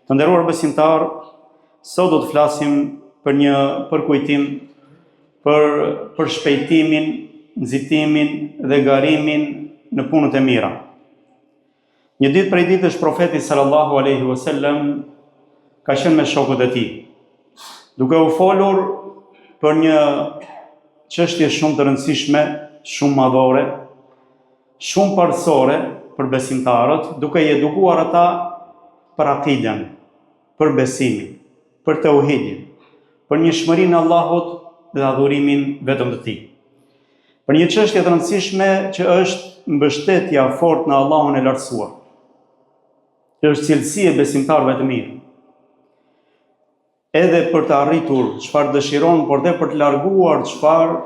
Të nderuar besimtar, sot do të flasim për një përkujtim për shpejtimin, nxitimin dhe garimin në punët e mira. Një ditë prej ditësh profeti sallallahu alaihi wasallam ka qenë me shokët e tij, duke u folur për një çështje shumë të rëndësishme, shumë madhore, shumë parësore për besimtarët, duke i edukuar ata për akiden, për besimin, për tauhidin, për njëshmërinë e Allahut dhe adhurimin vetëm të Tij. Për një çështje të rëndësishme që është mbështetja fort në Allahun e lartësuar. Që është cilësi e besimtarëve të mirë. Edhe për të arritur çfarë dëshiron, por edhe për të larguar çfarë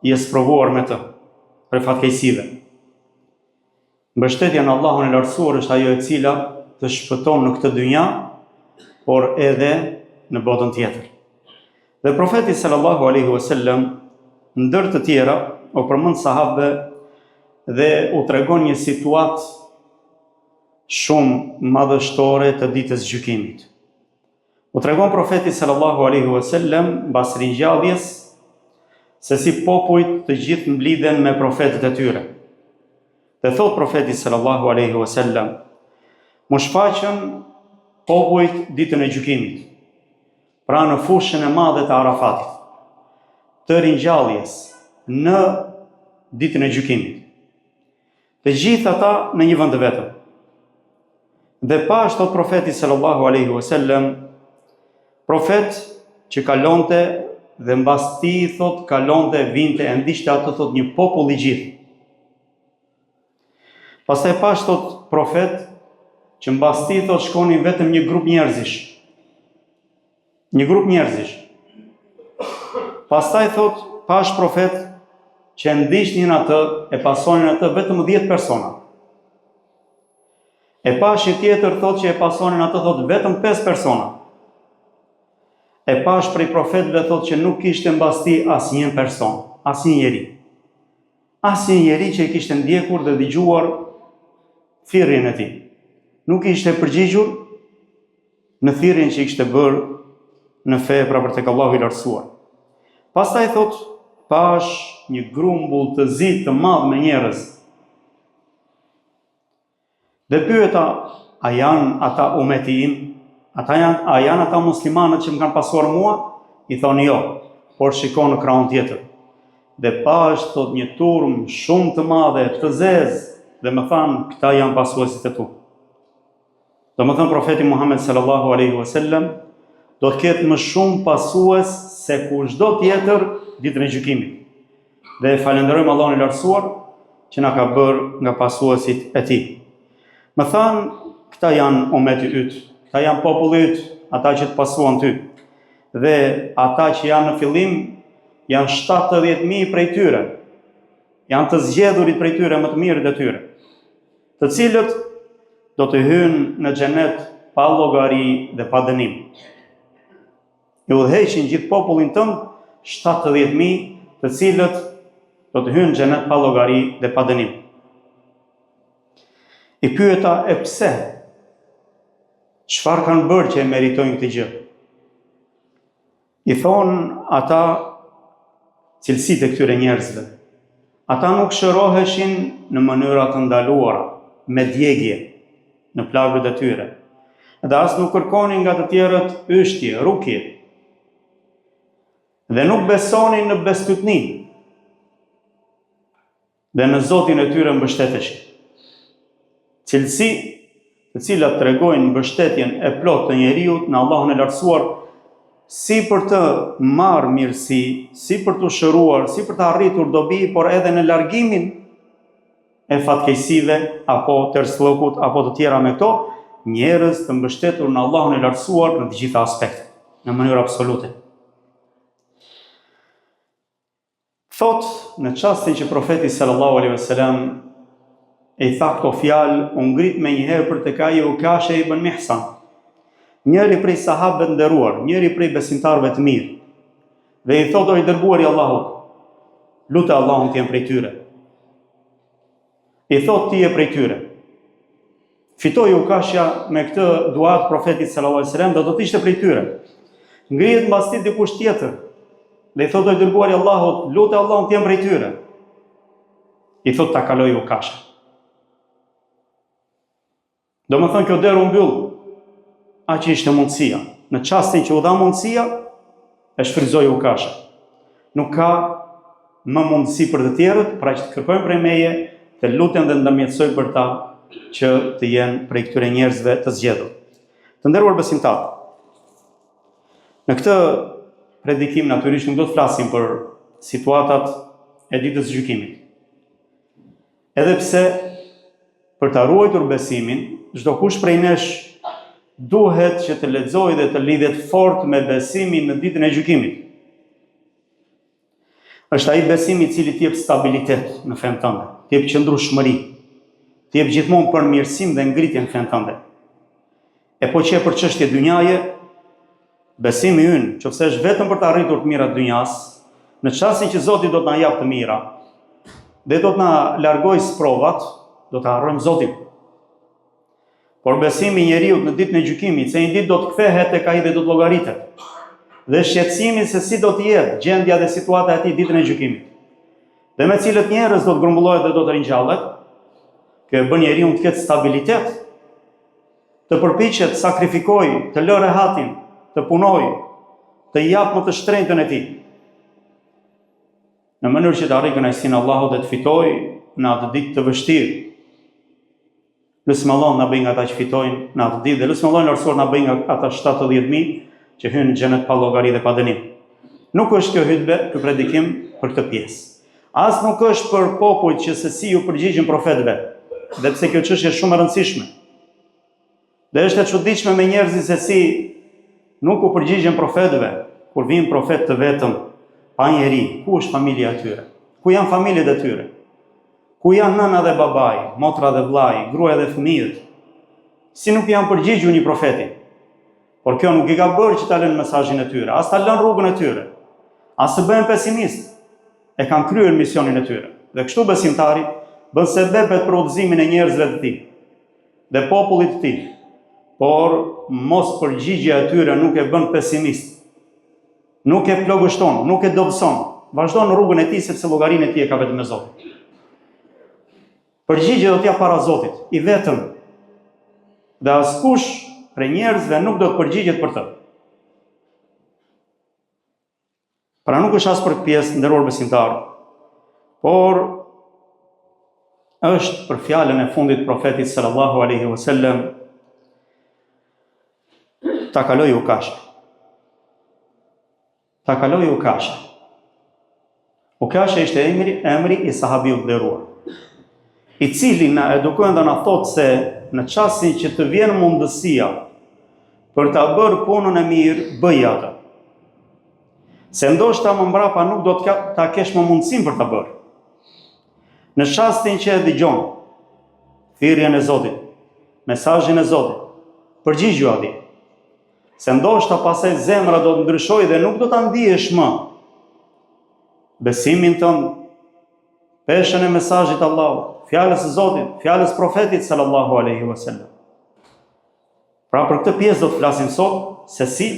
i është provuar me të, për fatkeqësive. Mbështetja në Allahun e lartësuar është ajo e cila të shpëton në këtë dynja, por edhe në botën tjetër. Dhe profeti sallallahu alaihi wasallam ndër të tjera u përmend sahabëve dhe u tregon një situatë shumë madhështore të ditës gjykimit. U tregon profeti sallallahu alaihi wasallam mbas ringjalljes se si popujt të gjithë mblidhen me profetët e tyre. Dhe thot profeti sallallahu alaihi wasallam: "Mu shfaqën popujt ditën e gjykimit, pra në fushën e madhe të Arafatit, të ringjalljes në ditën e gjykimit. Të gjithë ata në një vend të vetëm. Dhe pash, thot profeti sallallahu alaihi wasallam, profet që kalonte dhe mbas tij thot kalonte, vinte e ndiqte atë thot një popull i gjithë. Pastaj pash thot profet që mbas tij thot shkonin vetëm një grup njerëzish. Një grup njerëzish. Pastaj thot pash profet që ndiqnin atë, e pasonin atë vetëm 10 persona. E pash një tjetër thot që e pasonin atë thot vetëm 5 persona. E pash prej profetëve thot që nuk kishte mbas tij asnjë person, asnjë njeri. Asnjë njeri që i kishte ndjekur dhe dëgjuar thirrjen e tij. Nuk ishte përgjigjur në thirrjen që i kishte bërë në fe për tek Allahu i lartësuar. Pastaj thot, pash një grumbull të zi të madh me njerëz. Dhe pyeta, a janë ata umeti im? A janë ata muslimanët që më kanë pasuar mua? I thonë jo, por shikon në krahun tjetër. Dhe pash thot një turm shumë të madhe, të zezë, dhe më thanë, këta janë pasuesit e tu. Do më thënë profeti Muhammed sallallahu alaihi wasallam, do të ketë më shumë pasues se kushdo tjetër ditën e gjykimit. Dhe falenderojmë Allahun e lartësuar që na ka bërë nga pasuesit e tij. Më thanë, këta janë ummeti yt, këta janë populli yt, ata që të pasuan ty. Dhe ata që janë në fillim janë 70.000 prej tyre. Janë të zgjedhurit prej tyre, më të mirët e tyre, të cilët do të hynë në xhenet pa llogari dhe pa dënim. I udhëheqin gjithë popullin tënd 70.000, të cilët do të hynë në xhenet pa llogari dhe pa dënim. I pyeta, e pse? Çfarë kanë bërë që e meritojnë këtë gjë? I thonë ata cilësitë e këtyre njerëzve. Ata nuk shëroheshin në mënyra të ndaluara, me djegje në plagët e tyre. Dhe as nuk kërkonin nga të tjerët yshtje, rukje. Dhe nuk besonin në bestytni. Dhe në Zotin e tyre mbështeteshin. Cilësi të cilat tregojnë mbështetjen e plotë të njeriut në Allahun e lartësuar, si për të marrë mirësi, si për të shëruar, si për të arritur dobi, por edhe në largimin e fatkeqësive, apo tërslokut, apo të tjera me këto, njerëz të mbështetur në Allahun e lartësuar në të gjitha aspektet, në mënyrë absolute. Thot, në çastin që profeti sallallahu alaihi wasallam e i tha këto fjalë, u ngrit me njëherë për tek ai Ukasha ibn Mihsan, njëri prej sahabëve të nderuar, njëri prej besimtarëve të mirë. Dhe i thotë, o i dërguari i Allahut, lutë Allahun të jem prej tyre. I thotë, ti je prej tyre. fitoi ukashja me këtë duat profetit sallallahu alaihi wasallam, do të ishte prej tyre. Ngrihet mbas tij dikush tjetër dhe i thotë i dërguari i Allahut, lutë Allahun të jem prej tyre. I thotë ta kaloj ukashja. Do më thënë kjo derë u mbyll, aq ishte mundësia. Në çastin që u dha mundësia, e shfrytzoi ukashja. Nuk ka më mundësi për të tjerët, pra që të kërkojnë prej meje, të lutem dhe ndërmjetësoj për ta që të jenë prej këtyre njerëzve të zgjedhur. Të nderuar besimtarë, në këtë predikim natyrisht nuk do të flasim për situatat e ditës së gjykimit. Edhe pse për ta ruajtur besimin, çdo kush prej nesh duhet që të lexojë dhe të lidhet fort me besimin në ditën e gjykimit. Është ai besimi i cili t'jep stabilitet në fen tënde, t'jep qëndrueshmëri, t'jep gjithmonë përmirësim dhe ngritje në fen tënde. E po që për çështje dynjaje, besimi ynë, nëse është vetëm për të arritur të mirat dynjas, në çastin që Zoti do të na jap të mira, dhe do të na largojë sprovat, do të harrojmë Zotin. Por besimi i njeriu në ditën e gjykimit, se një ditë do të kthehet tek ai dhe do të llogaritet. Dhe shqetësimi se si do të jetë gjendja dhe situata e tij ditën e gjykimit. Dhe me cilët njerëz do të grumbullohet dhe do të ringjallet, kjo e bën njeriu të ketë stabilitet, të përpiqet, të sakrifikojë, të lë rehatin, të punojë, të jap më të shtrenjtën e tij. Në mënyrë që të arrijë kënaqësinë e Allahut dhe të fitojë në atë ditë të vështirë. Lutim Allahun na bëj nga ata që fitojnë në atë ditë dhe lutim Allahun lartësuar na bëj nga ata 70.000 që hynë në xhenet pa llogari dhe pa dënim. Nuk është kjo hutbe, ky predikim për këtë pjesë. As nuk është për popujt që se si ju përgjigjen profetëve, dhe pse kjo çështje është shumë e rëndësishme. Dhe është e çuditshme me njerëzit se si nuk u përgjigjen profetëve, kur vijnë profet të vetëm, pa njeri, ku është familja e tyre? Ku janë familjet e tyre? Ku janë nëna dhe babai, motra dhe vllai, gruaja dhe fëmijët? Si nuk janë përgjigjur një profeti? Por kjo nuk i ka bërë që ta lënë mesazhin e tyre, as ta lënë rrugën e tyre, as të bëhen pesimist. E kanë kryer misionin e tyre. Dhe kështu besimtari bën sebepet për udhëzimin e njerëzve të tij dhe popullit të tij. Por mos përgjigjja e tyre nuk e bën pesimist. Nuk e plogështon, nuk e dobëson. Vazhdon në rrugën e tij sepse llogarinë e tij e ka vetëm me Zotin. Përgjigje do t'ja para Zotit, i vetëm. Dhe askush prej njerëzve nuk do të përgjigjet për të. Pra nuk është as për pjesë nderuar besimtar, por është për fjalën e fundit profetit sallallahu alaihi wasallam, ta kaloj ukashja. Ta kaloj ukashja. Ukashja ishte emri i sahabiut nderuar, i cili na edukon dhe na thotë se në çastin që të vjen mundësia për ta bërë punën e mirë, bëj atë. Se ndoshta më mbrapa nuk do të ta kesh më mundësinë për ta bërë. Në çastin që e dëgjon thirrjen e Zotit, mesazhin e Zotit, përgjigju atij. Se ndoshta pastaj zemra do të ndryshojë dhe nuk do ta ndihesh më besimin tënd, peshën e mesazhit të Allahut, fjalës së Zotit, fjalës profetit sallallahu alaihi wasallam. Pra për këtë pjesë do të flasim sot se si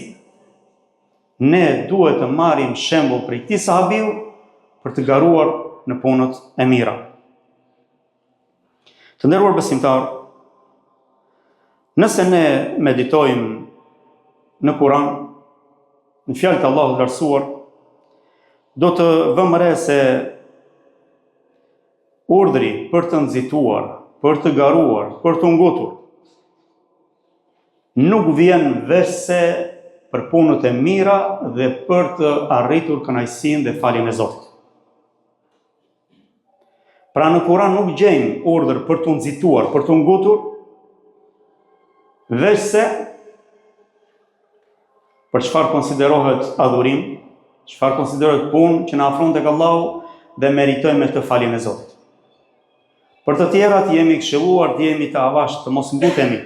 ne duhet të marrim shembull prej këtij sahabiu për të garuar në punët e mira. Të nderuar besimtar, nëse ne meditojmë në Kur'an, në fjalët e Allahut lartësuar, do të vëmë re se urdhri për të nxituar, për të garuar, për të ngutur, nuk vjen vetëse për punët e mira dhe për të arritur kënaqësinë dhe faljen e Zotit. Pra në Kur'an nuk gjejmë urdhër për të nxituar, për të ngutur, vetëse për çfarë konsiderohet adhurim, çfarë konsiderohet punë që na afron tek Allahu dhe meritojmë me të faljen e Zotit. Për të tjerat jemi këshilluar të jemi të avash, të mos mbutemi,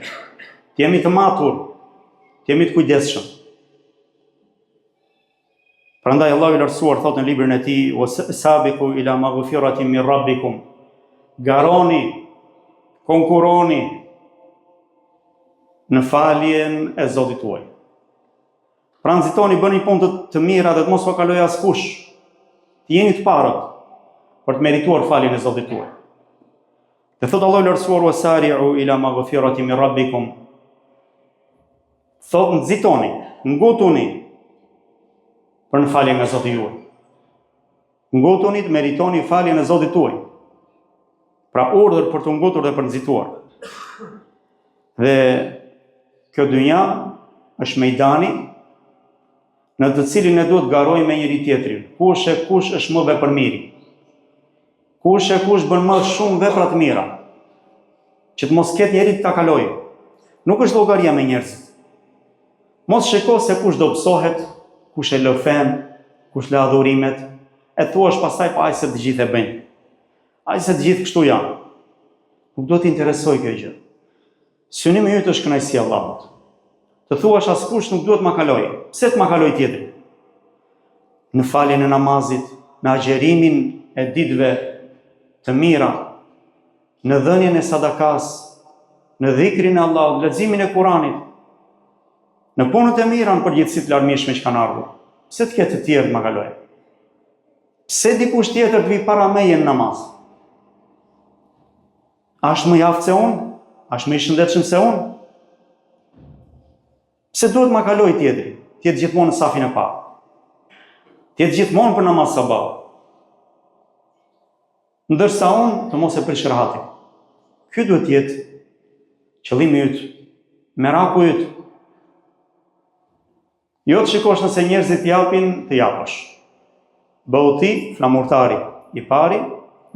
të jemi të matur, të jemi të kujdesshëm. Prandaj Allahu i lartësuar thotë në librin e tij: "Wasabiqu ila maghfiratin min rabbikum." Garoni, konkuroni në faljen e Zotit tuaj. Pra nxitoni, bëni punë të mira dhe të mos u kaloj askush. Të jeni të parët për të merituar faljen e Zotit tuaj. Dhe thot Allahu i lartësuar wasari'u ila maghfirati min rabbikum. Thot nxitoni, ngutuni për në faljen nga Zoti juaj. Ngutuni të meritoni faljen e Zotit tuaj. Pra urdhër për të ngutur dhe për nxituar. Dhe kjo dynja është mejdani në të cilin ne duhet garojmë me njëri tjetrin. Kush është më vepërmiri. Kush bën më shumë vepra të mira. Që të mos ketë njeri të ta kalojë. Nuk është llogaria me njerëzit. Mos shiko se kush do psohet, kush e lë fen, kush lë adhurimet, e thuash pastaj pa ai se të gjithë e bëjnë. Ai se të gjithë kështu janë. Nuk do të interesoj kjo gjë. Synimi yt është kënaqësia e Allahut. Të thuash askush nuk duhet ma kalojë. Pse të ma kaloj tjetri? Në faljen e namazit, në agjerimin e ditëve të mira, në dhënien e sadakas, në dhikrin e Allahut, leximin e Kuranit, në punët e mira në përgjithësi të larmishme që kanë ardhur. Pse të ketë të tjerë të ma kalojë? Pse dikush tjetër të vi para meje në namaz? A është më i aftë se unë? A është më i shëndetshëm se unë? Pse duhet ma kaloj tjetri? Tjetë gjithmonë në safin e parë. Tjetë gjithmonë për namaz sabah. Ndërsa unë të mos e prish rahatin. Ky duhet jetë qëllimi yt, meraku yt. Jo të shikosh nëse njerëzit japin, të japësh. Bëu ti flamurtari i pari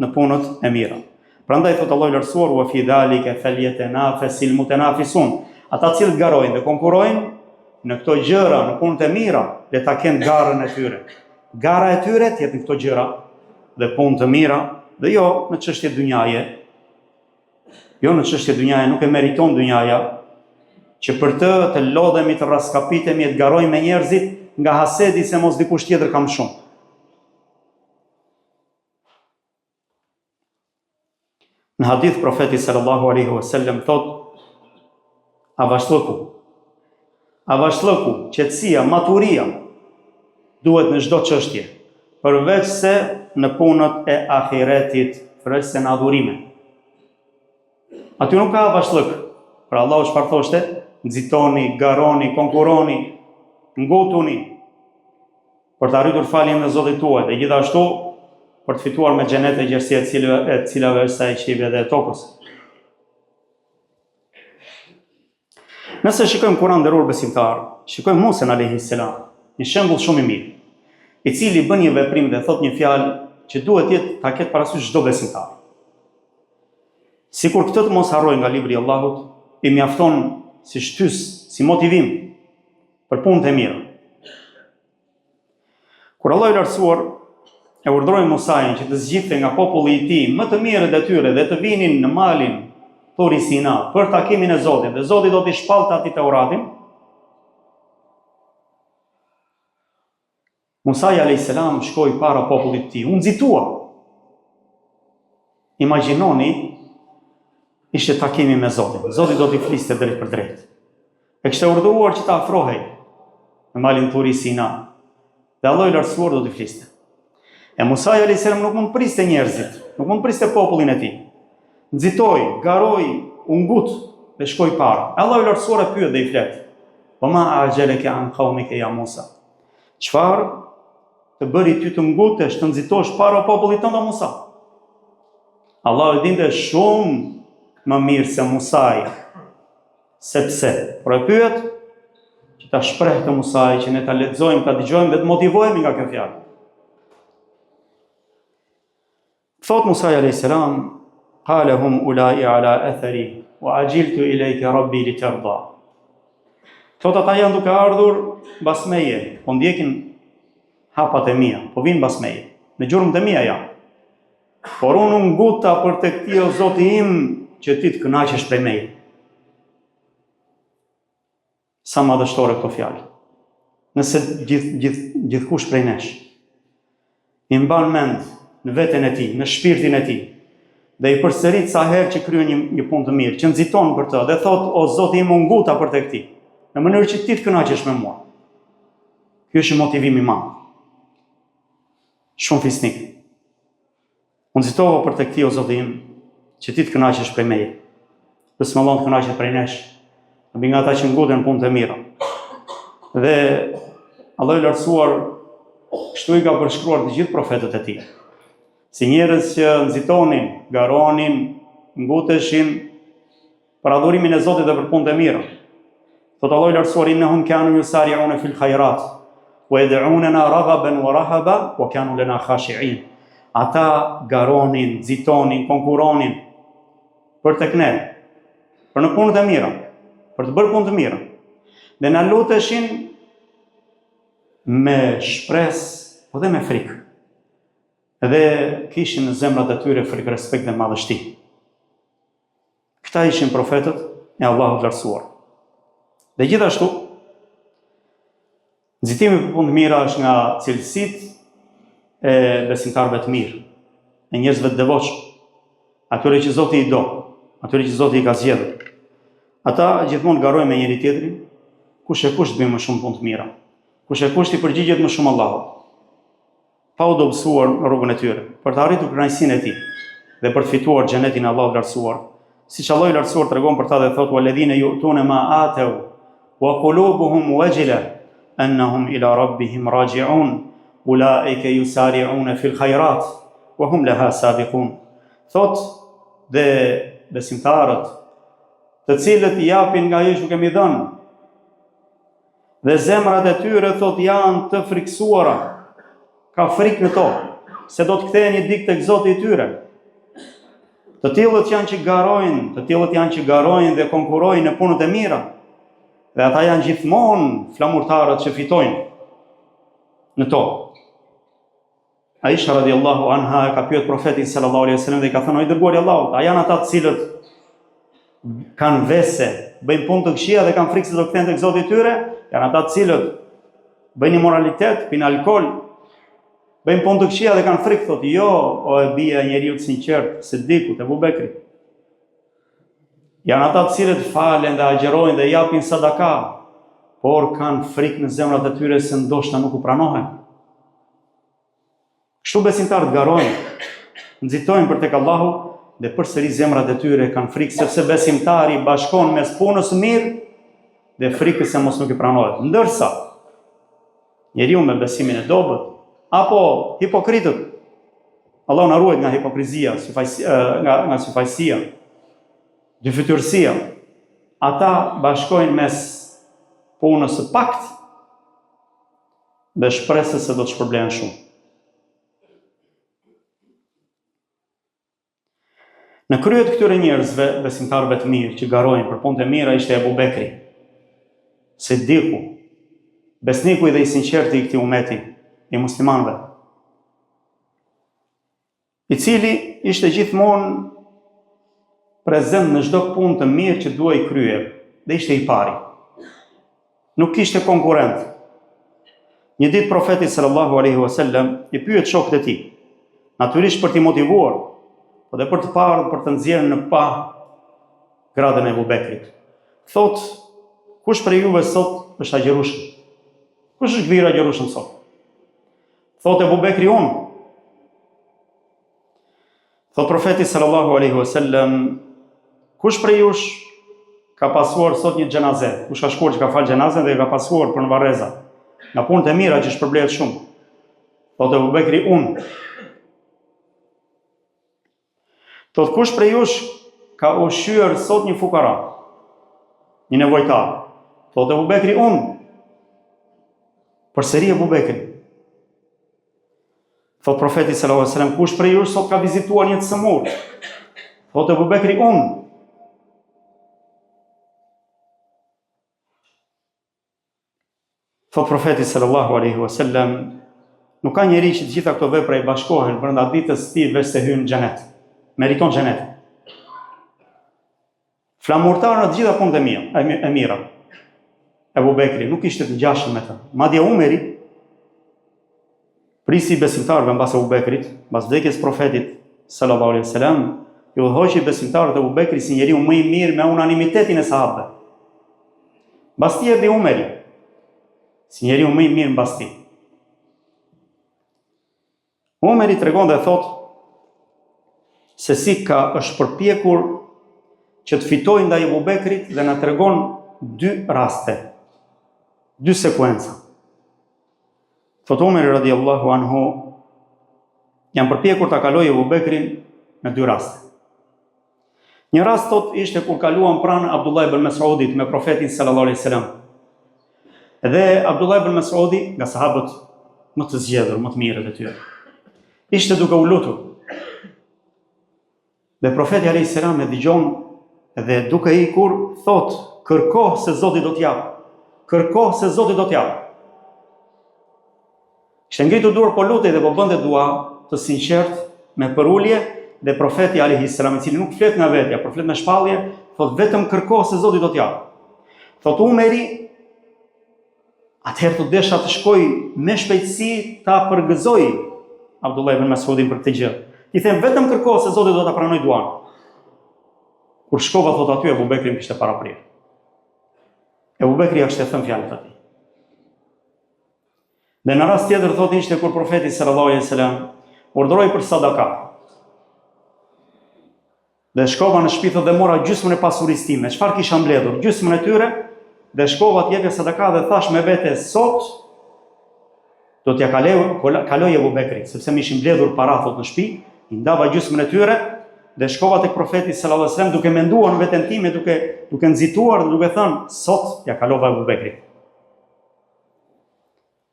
në punët e mira. Prandaj thot Allahu i lartësuar wa fi dhalika falyatanafasil mutanafisun. Ata cilët garojnë dhe konkurrojnë në këto gjëra, në punët e mira, le ta kenë garën e tyre. Gara e tyre të jetë në këto gjëra dhe punë të mira, dhe jo në çështje dynjaje. Jo në çështje dynjaje, nuk e meriton dynjaja që për të lodhemi, të raskapitemi, të garojmë me njerëzit nga hasedi se mos dikush tjetër kam shumë. Në hadith profeti sallallahu alaihi wasallam thot: avashlëku, qetësia, maturia duhet në çdo çështje, përveç se në punët e ahiretit, përveç se në adhurime. Aty nuk ka avashlëk. Pra Allahu çfarë thoshte? Nxitoni, garoni, konkuroni, ngutuni për të arritur faljen e Zotit tuaj dhe gjithashtu për të fituar me xhenet e gjerësia e cilave është sa e qive dhe e tokës. Nëse shikojmë Kur'an nderuar besimtar, shikojmë Musa alayhis salam, një shembull shumë i mirë, i cili bën një veprim dhe thot një fjalë që duhet ta ketë parasysh çdo besimtar. Sikur këtë të mos harrojë nga libri i Allahut, i mjafton si shtys, si motivim për punët e mira. Kur Allahu i lartësuar e urdhroi Musajin që të zgjidhte nga populli i tij më të mirët e tyre dhe të vinin në malin Turi Sina për takimin e Zotit, dhe Zoti do t'i shpallte atij Teuratin, Musa alayhis salam shkoi para popullit të tij, u nxitua. Imagjinoni, ishte takimi me Zotin. Zoti do t'i fliste drejt për drejt. E kishte urdhëruar që ta afrohej në malin Turi Sina. Dhe Allahu i lartësuar do t'i fliste. E Musa alayhis salam nuk mund priste njerëzit, nuk mund priste popullin e tij. Nxitoi, garoi, u ngut dhe shkoi para. Allahu i lartësuar e pyet dhe i flet: "Wa ma ajalaka an qaumika ya Musa?" Çfarë të bëri ty të ngutesh, të nxitosh para popullit tënd o Musa? Allahu e dinte shumë më mirë se Musai. Sepse, por e pyet që ta shprehte Musai, që ne ta lexojmë, ta dëgjojmë dhe të motivohemi nga kjo fjalë. Thot Musa alayhis salam: "Qala hum ulai ala athari wa ajiltu ilayka rabbi litarda." Thot ata janë duke ardhur mbas meje, po ndjekin hapat e mia, po vinë mbas meje, në gjurmët e mia janë. Por unë nguta për tek ti o Zoti im që ti të kënaqesh prej meje. Sa madhështore këto fjalë. Nëse gjithkush prej nesh i mban mend në veten e tij, në shpirtin e tij, dhe i përsërit sa herë që kryen një punë të mirë, që nxiton për të dhe thot o Zoti im nguta për tek ti, në mënyrë që ti të kënaqesh me mua. Ky është motivimi i madh. Shumë fisnik. Unë nxitova për tek ti o Zoti im, që ti të kënaqesh prej meje. Besë më të kënaqet prej nesh, mbi nga ata që nguten punë të mira. Dhe Allah i lartësuar kështu i ka përshkruar të gjithë profetët e tij. Si njerëz që nxitonin, garonin, nguteshin për adhurimin e Zotit dhe për punë të mira. Thot Allah i lartësuar innahum kanu yusari'una fil khairat wa yad'unana raghaban wa rahaba wa kanu lana khashi'in. Ata garonin, nxitonin, konkuronin për tek ne, për në punët e mira, për të bërë punë të mira. Dhe na luteshin me shpresë, po dhe me frikë. Dhe kishin në zemrat e tyre frikë, respekt dhe madhështi. Këta ishin profetët e Allahut lartësuar. Dhe gjithashtu, nxitimi për punë të mira është nga cilësitë e besimtarëve të mirë, e njerëzve të devotshëm, atyre që Zoti i do, atyre që Zoti i ka zgjedhur. Ata gjithmonë garojnë me njëri tjetrin, kush e kush të bëjë më shumë punë të mira, kush e kush të përgjigjet më shumë Allahut, pa u dobësuar në rrugën e tyre, për të arritur kënaqësinë e tij dhe për të fituar xhenetin e Allahut lartësuar. Siç Allahu i lartësuar tregon për ta dhe thotë walladhina yu'tuna ma atau wa qulubuhum wajila annahum ila rabbihim raji'un ulaika yusari'una fil khairat wa hum laha sabiqun. Thot dhe besimtarët, të cilët i japin nga ajo që kemi dhënë, dhe zemrat e tyre thot janë të friksuara, ka frikë në to, se do të kthehen një ditë tek Zoti i tyre. Të tillët janë që garojnë dhe konkurrojnë në punët e mira. Dhe ata janë gjithmonë flamurtarët që fitojnë në to. Aisha radiallahu anha ka pyet profetin sallallahu alaihi wasallam dhe i ka thënë o i dërguari i Allahut, a janë ata të cilët kanë vese, bëjnë punë të këqija dhe kanë frikë se do kthehen tek Zoti i tyre? Janë ata të cilët bëjnë immoralitet, pinë alkool, bëjnë punë të këqija dhe kanë frikë, thotë jo, o e bija e njeriu të sinqert, Sidikut, Ebu Bekrit. Janë ata të cilët falen dhe agjerojnë dhe japin sadaka, por kanë frikë në zemrat e tyre se ndoshta nuk u pranohen. Kështu besimtarët garojnë, nxitojnë për tek Allahu dhe përsëri zemrat e tyre kanë frikë sepse besimtari bashkon mes punës së mirë dhe frikës se mos nuk i pranohet. Ndërsa njeriu me besimin e dobët apo hipokritët, Allahu na ruaj nga hipokrizia, nga syfajësia, dyfytyrësia, ata bashkojnë mes punës së pakt dhe shpresës se do të shpërblehen shumë. Në kryet këtyre njerëzve, besimtarëve të mirë që garojnë për punët e mira ishte Ebu Bekri, Sidiku, besniku dhe i sinqerti i këtij ummeti, i muslimanëve, i cili ishte gjithmonë prezent në çdo punë të mirë që duhej kryer, dhe ishte i pari. Nuk kishte konkurrent. Një ditë profeti sallallahu alaihi wasallam i pyet shokët e tij, natyrisht për t'i motivuar, po dhe për të parë, për të nxjerrë në pa gradën e Ebu Bekrit. Thot, kush prej juve sot është agjerueshëm? Kush është gvira agjerueshëm sot? Thot Ebu Bekri unë. Thot profeti sallallahu alaihi wasallam, kush prej jush ka pasuar sot një xhenaze? Kush ka shkuar që ka fal xhenazen dhe ka pasuar për në varreza? Nga punët e mira që shpërblehet shumë. Thot Ebu Bekri unë. Thot kush prej jush ka ushqyer sot një fukara, një nevojtar? Thot Ebu Bekri unë. Përsëri Ebu Bekri. Thot profeti sallallahu alaihi wasallam, kush prej jush sot ka vizituar një të sëmur? Thot Ebu Bekri unë. Thot profeti sallallahu alaihi wasallam, nuk ka njeri që të gjitha këto vepra i bashkohen brenda ditës së tij veç se hyn në xhenet. Meriton xhenet. Flamurtar në të gjitha punët e mira. Ebu Bekri nuk ishte të ngjashëm me të. Madje Umeri, prisi besimtarëve mbas Ebu Bekrit, mbas vdekjes profetit sallallahu alaihi wasallam, i udhëhoqi besimtarët e Abu Bekrit si njeriu më i mirë me unanimitetin e sahabëve. Mbas tij erdhi Umeri, si njeriu më i mirë mbas tij. Umeri tregon dhe thot se si është përpjekur që të fitojë ndaj Abu Bekrit dhe na tregon 2 raste, 2 sekuenca. Thot Umeri radiallahu anhu, jam përpjekur ta kaloj Abu Bekrin me 2 raste. Një rast thot ishte kur kaluan pranë Abdullah ibn Mas'udit me profetin sallallahu alaihi wasallam. Dhe Abdullah ibn Mas'udi, nga sahabët më të zgjedhur, më të mirët e tyre, ishte duke u lutur. Dhe profeti alayhis salam e dëgjon dhe duke ikur thot, kërko se Zoti do t'jap. Kërko se Zoti do t'jap. Ishte ngritur dorë po lutej dhe po bënte dua të sinqert me përulje dhe profeti alayhis salam, i cili nuk flet nga vetja, por flet me shpallje, thot vetëm kërko se Zoti do t'jap. Thot Umeri, atëherë të desha të shkoj me shpejtësi ta përgëzoj Abdullah ibn Mas'udin për këtë gjë. I them vetëm kërko se Zoti do ta pranoj duan. Kur shkova thot aty Abu Bekri më kishte paraprirë. Abu Bekri ja kishte thënë fjalët atij. Dhe në rast tjetër thot ishte kur profeti sallallahu alaihi wasallam urdhëroi për sadaka. Dhe shkova në shtëpi dhe mora gjysmën e pasurisë time. Çfarë kisha mbledhur? Gjysmën e tyre dhe shkova të jepja sadaka dhe thash me vete sot do t'ja kaloj Abu Bekrit, sepse më ishin mbledhur para thot në shtëpi, i ndava gjysmën e tyre dhe shkova tek profeti sallallahu alaihi wasallam duke menduar në veten time, duke nxituar dhe duke thënë sot ja kalova Abu Bekrit.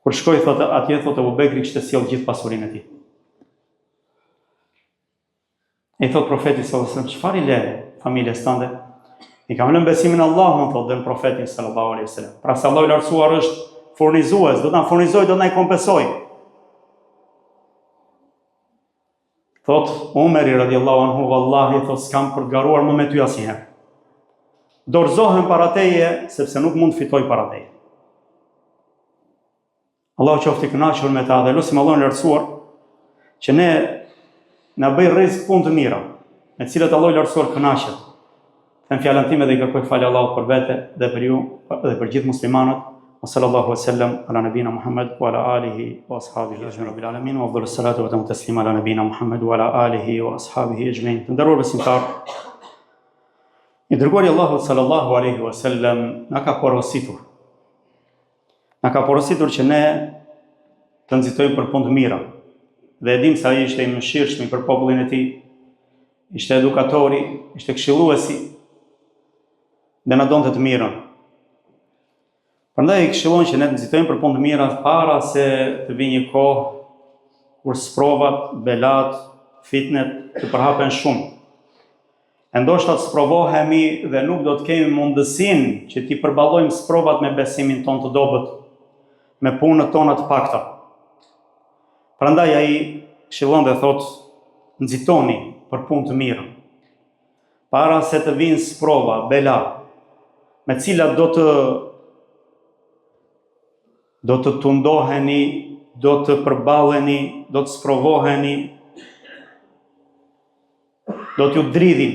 Kur shkoi thot atje thot Abu Bekri kishte sjell gjithë pasurinë e tij. E thot profeti sallallahu alaihi wasallam, çfarë i le familjes tënde? I kam lënë besimin në Allahun, thot dhe në profetin sallallahu alaihi wasallam. Pra se Allahu i lartësuar është furnizues, do të na furnizoj, do të na i kompensoj. Thot Umeri radiallahu anhu, vallahi, thot s'kam përgaruar më me ty asnjëherë. Dorëzohem para teje, sepse nuk mund të fitoj para teje. Allahu qoftë i kënaqur me ta dhe lutim Allahun e lartësuar që ne na bëj rrezik punë të mira, me të cilat Allahu i lartësuar kënaqet. Them fjalën time dhe i kërkoj falë Allahut për vete dhe për ju dhe për gjithë muslimanët. Wa sallallahu wa sallam ala nabina Muhammad wa ala alihi wa ashabihi ajma'in rabbil alamin wa afdalus salatu wa tamu taslim ala nabina Muhammad wa ala alihi wa ashabihi ajma'in. Të nderuar besimtar, i dërguari Allahut sallallahu alaihi wa sallam na ka porositur. Na ka porositur që ne të nxitojmë për punë të mira. Dhe e dim se ai ishte i mëshirshëm për popullin e tij, ishte edukatori, ishte këshilluesi dhe na donte të mirën. Prandaj këshillon që ne të nxitojmë për punë të mira para se të vijë një kohë kur sprovat, belat, fitnet të përhapen shumë. E ndoshta të sprovohemi dhe nuk do të kemi mundësinë që t'i përballojmë sprovat me besimin ton të dobët, me punët tona të pakta. Prandaj ai këshillon dhe thot, nxitoni për punë të mirë. Para se të vinë sprova, bela, me cilat do të tundoheni, do të përballeni, do të sprovoheni, do t'ju dridhin.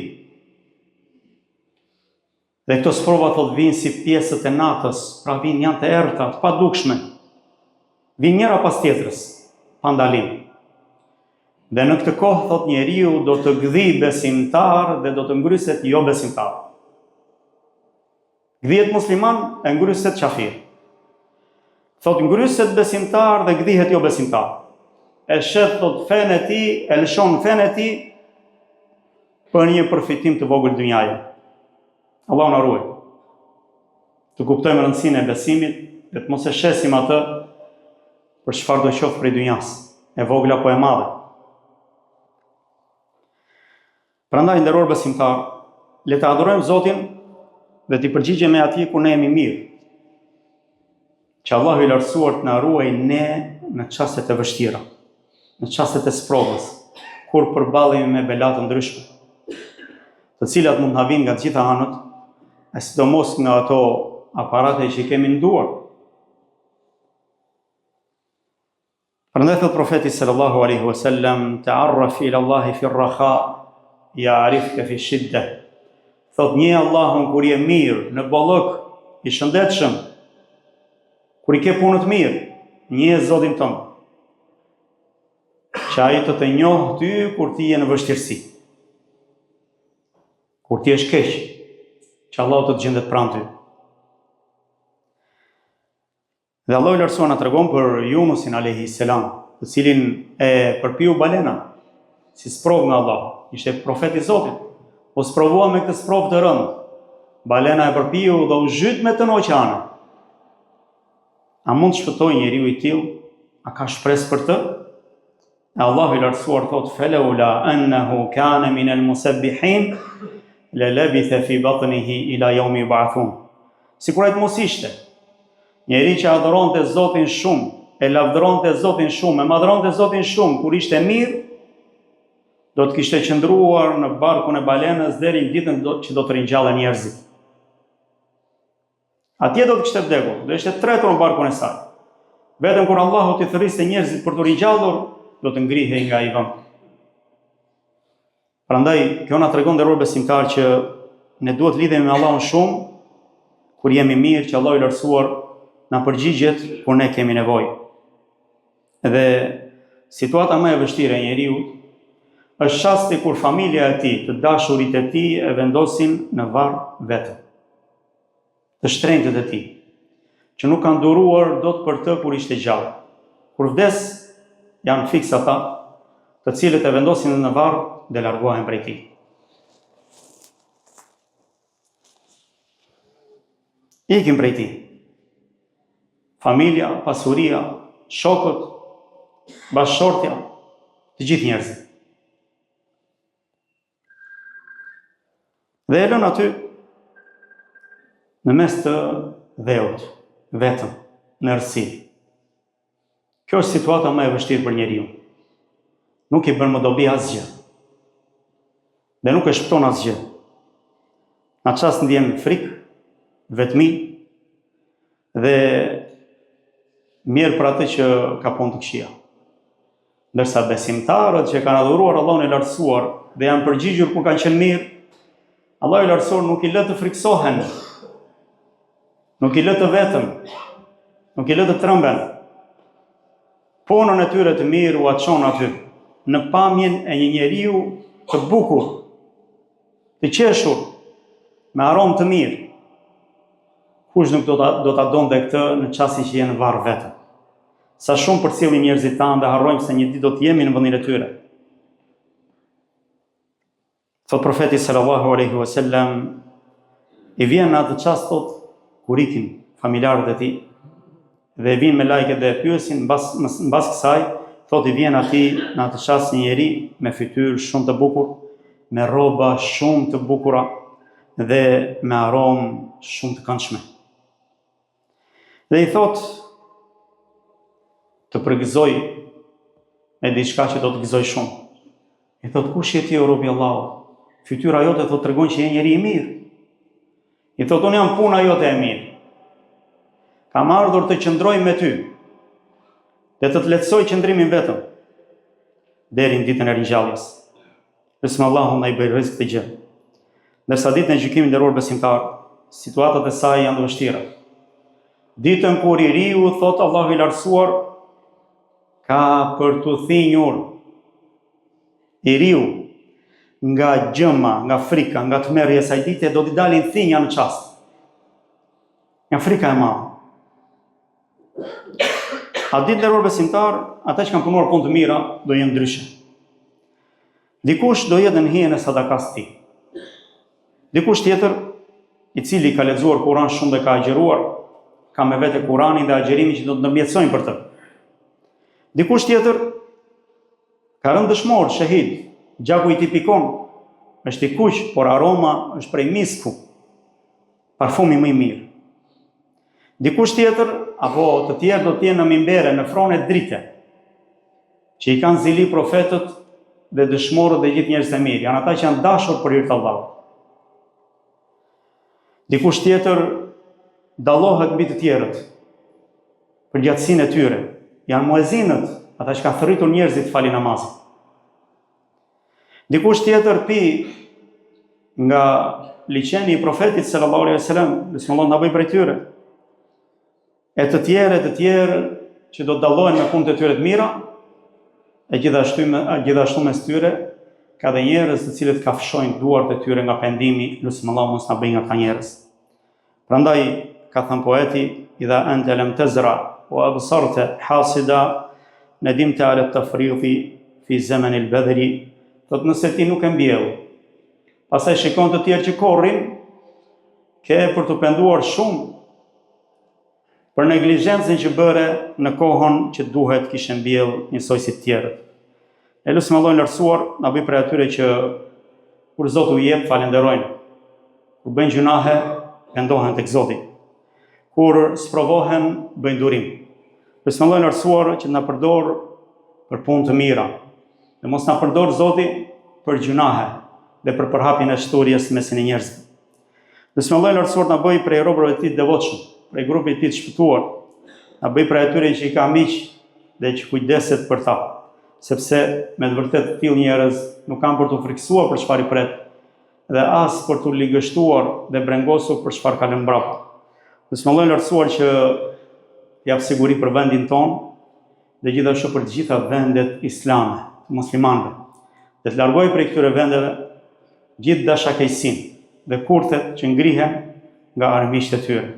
Dhe këto sprova thot vinë si pjesët e natës, pra vinë janë të errta, të padukshme. Vinë njëra pas tjetrës, pa ndalim. Dhe në këtë kohë thot njeriu do të gdhi besimtar dhe do të ngryset jo besimtar. Gdhihet musliman e ngryset kafir. Thot ngryset besimtar dhe gdhihet jo besimtar. E shet thot fen e tij, e lëshon fen e tij për një përfitim të vogël dynjaje. Allahu na ruaj. Të kuptojmë rëndësinë e besimit dhe të mos e shesim atë për çfarë do qoftë prej dynjas, e vogël apo e madhe. Prandaj nderuar besimtar, le të adhurojmë Zotin dhe t'i përgjigjemi atij kur ne jemi mirë. Që Allahu i lartësuar të na ruaj ne në çastet e vështira, në çastet e sprovës, kur përballemi me bela të ndryshme, të cilat mund të na vinë nga të gjitha anët, e sidomos nga ato aparate që i kemi në duar. Prandaj thot profeti sallallahu alaihi wasallam, ta'arraf ila Allahi fi ar-raha ya'rifka fi shidda. Thot një Allahun kur je mirë, në bollëk, i shëndetshëm, kur i ke punë të mirë, një Zotin tonë, që ai të njohë ty kur ti je në vështirësi. Kur ti je keq, që Allah të gjendet pranë ty. Dhe Allah i lartësuar na tregon për Yunusin alayhis salam, të cilin e përpiu balena, si sprovë nga Allah. Ishte profeti i Zotit, po sprovua me këtë sprovë të rëndë. Balena e përpiu dhe u zhyt me të në oqeane. A mund të shpëtoj njeriu i tillë? A ka shpresë për të? E Allah i lartësuar thot: "Falaula annahu kana min al-musabbihin la labitha fi batnihi ila yawmi yub'athun." Sikur ai të mos ishte njeri që adhuronte Zotin shumë, e lavdëronte Zotin shumë, e madhronte Zotin shumë, kur ishte mirë, do të kishte qëndruar në barkun e balenës deri në ditën që do të ringjallën njerëzit. Atje do të kishte vdekur, do ishte tretur në barkun e saj. Vetëm kur Allahu t'i thërriste njerëzit për të ringjallur, do të ngrihej nga ai vend. Prandaj, kjo na tregon nderuar besimtar që ne duhet lidhemi me Allahun shumë kur jemi mirë, që Allahu i lartësuar na përgjigjet kur ne kemi nevojë. Dhe situata më e vështirë e njeriu është çasti kur familja e tij, të dashurit e tij e vendosin në varr vetëm. Të shtrenjtët e tij, që nuk kanë duruar dot për të kur ishte gjallë. Kur vdes, janë fiks ata, të cilët e vendosin në varr dhe largohen prej tij. Ikim prej tij. Familja, pasuria, shokët, bashkëshortja, të gjithë njerëzit. Dhe e lën aty në mes të dheut, vetëm, në errësi. Kjo është situata më e vështirë për njeriu. Nuk i bën më dobi asgjë. Dhe nuk e shpëton asgjë. Në atë çast ndjen frikë, vetmi dhe mirë për atë që ka punë të këqija. Ndërsa besimtarët që kanë adhuruar Allahun e lartësuar dhe janë përgjigjur kur kanë qenë mirë, Allahu i lartësuar nuk i lë të friksohen, nuk i lë të vetëm, nuk i lë të tremben. Punën e tyre të mirë u aqon aty, në pamjen e një njeriu të bukur, të qeshur, me aromë të mirë. Kush nuk do ta donte këtë në çastin që jenë varr vetëm. Sa shumë përcjellin njerëzit tanë dhe harrojmë se një ditë do të jemi në vendin e tyre. Thot profeti sallallahu alaihi wasallam, i vjen në atë çast thot kur ikin familjarët e tij dhe vijnë me lajket dhe pyesin mbas kësaj, thot i vjen atij në atë çast një njeri me fytyrë shumë të bukur, me rroba shumë të bukura dhe me aromë shumë të këndshme. Dhe i thot të përgëzoj me diçka që do të gëzoj shumë. I thot, kush je ti o robi Allahut? Fytyra jote thot tregon që je njeri i mirë. I thot, unë jam puna jote e mirë. Kam ardhur të qëndroj me ty dhe të lehtësoj qëndrimin vetëm deri në ditën e ringjalljes. Lutem Allahun na i bëj rrezik të gjë. Ndërsa ditën e gjykimit nderuar besimtar, situatat e saj janë të vështira. Ditën kur i riu, thot Allahu i lartësuar, ka për të thinjur. I riu, nga gjëma, nga frika, nga tmerrja e saj dite, do t'i dalin thinja në çast. Nga frika e madhe. A ditë nderuar besimtar, ata që kanë punuar punë të mira do jenë ndryshe. Dikush do jetë në hijen e sadakas të tij. Dikush tjetër, i cili ka lexuar Kur'an shumë dhe ka agjëruar, ka me vete Kur'anin dhe agjërimin që do të ndërmjetësojnë për të. Dikush tjetër ka rënë dëshmor, shahid, gjaku i tij pikon, është i kuq, por aroma është prej misku, parfumi më i mirë. Dikush tjetër, apo të tjerë do të jenë në minbere, në fronë drite, që i kanë zili profetët dhe dëshmorët dhe gjithë njerëzit e mirë, janë ata që janë dashur për hir të Allahut. Dikush tjetër dallohet mbi të tjerët për gjatësinë e tyre, janë muezinët, ata që kanë thërritur njerëzit të falin namazin. Dikush tjetër pi nga liçeni i profetit sallallahu alaihi wasallam, bismillah na bëj prej tyre. E të tjerë që do të dallohen me punët e tyre të mira, e gjithashtu mes tyre ka dhe njerëz të cilët kafshojnë duart e tyre nga pendimi, lutim Allah mos na bëj nga ata njerëz. Prandaj ka thënë poeti, idha anta lam tazra wa absarta hasida nadimta ala at-tafriqi fi zaman al-badri. Thot nëse ti nuk e mbjell, pastaj shikon të tjerë që korrin, ke për të penduar shumë për neglizhencën që bëre në kohën që duhet kishe mbjell njësoj si të tjerët. E lutim Allahun lartësuar na bëj prej atyre që kur Zoti u jep falenderojnë, kur bëjnë gjunahe pendohen tek Zoti, kur sprovohen bëjnë durim. Lutim Allahun lartësuar që na përdor për punë të mira, dhe mos na përdor Zoti për gjunahe dhe për përhapjen e shturjes mesin e njerëzve. Lutim Allahun lartësuar na bëj prej robërve të tij të devotshëm, prej grupit të tij të shpëtuar, na bëj prej atyre që i ka miq dhe që kujdeset për ta, sepse me të vërtetë të tillë njerëz nuk kanë për të friksuar për çfarë i pret, dhe as për të ligështuar dhe brengosur për çfarë ka lënë mbrapa. Lutim Allahun lartësuar që jap siguri për vendin tonë dhe gjithashtu për të gjitha vendet islame, të muslimanëve, dhe të largojë prej këtyre vendeve gjithë dashakejsinë dhe kurthet që ngrihen nga armiqtë e tyre.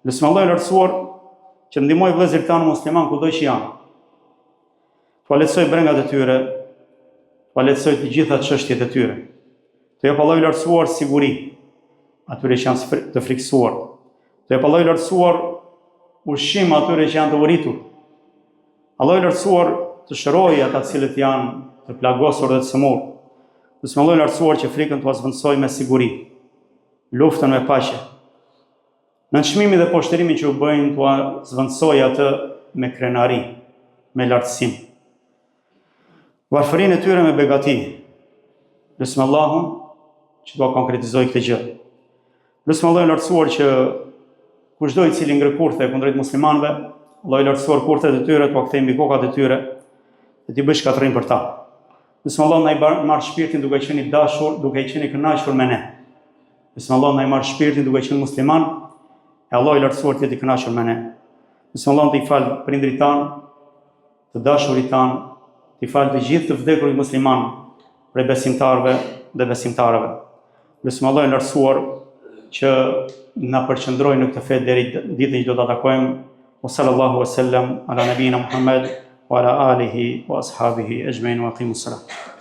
Lutim Allahun lartësuar që ndihmoj vëllezërit tanë musliman kudo që janë, t'u lehtësoj brengat e tyre, t'u lehtësoj të gjitha çështjet e tyre, të jap Allahu i lartësuar siguri atyre që janë të friksuar, të jap Allahu i lartësuar ushqim atyre që janë të uritur, Allahu i lartësuar të shërojë ata të cilët janë të plagosur dhe të sëmurë. Lutim Allahun lartësuar që frikën t'u zvendësoj me siguri, luftën me paqe, nënçmimin dhe poshtërimin që u bëjnë t'u zvendësoj atë me krenari, me lartësim, varfërinë e tyre me begati. Lutim Allahun që t'u konkretizoj këtë gjë. Lutim Allahun lartësuar që kushdo i cili ngre kurthe kundrejt muslimanëve, Allahu i lartësuar kurthet e tyre t'u kthej mbi kokat e tyre dhe t'i bëj shkatërrim për ta. Lutim Allahun na i marr shpirtin duke qenë i dashur, duke qenë i kënaqur me ne. Lutim Allahun na i marr shpirtin duke qenë musliman, e Allahu i lartësuar të jetë i kënaqur me ne. Lutim Allahun të i fal prindrit tanë, të dashurit tanë, të i fal të gjithë të vdekurit musliman, prej besimtarëve dhe besimtarëve. Lutim Allahun e lartësuar që na përqendroj në këtë fe deri ditën që do ta takojmë. Wa sallallahu wa sallam ala nabina Muhammad wa ala alihi wa ashabihi ajma'in wa aqimus salat.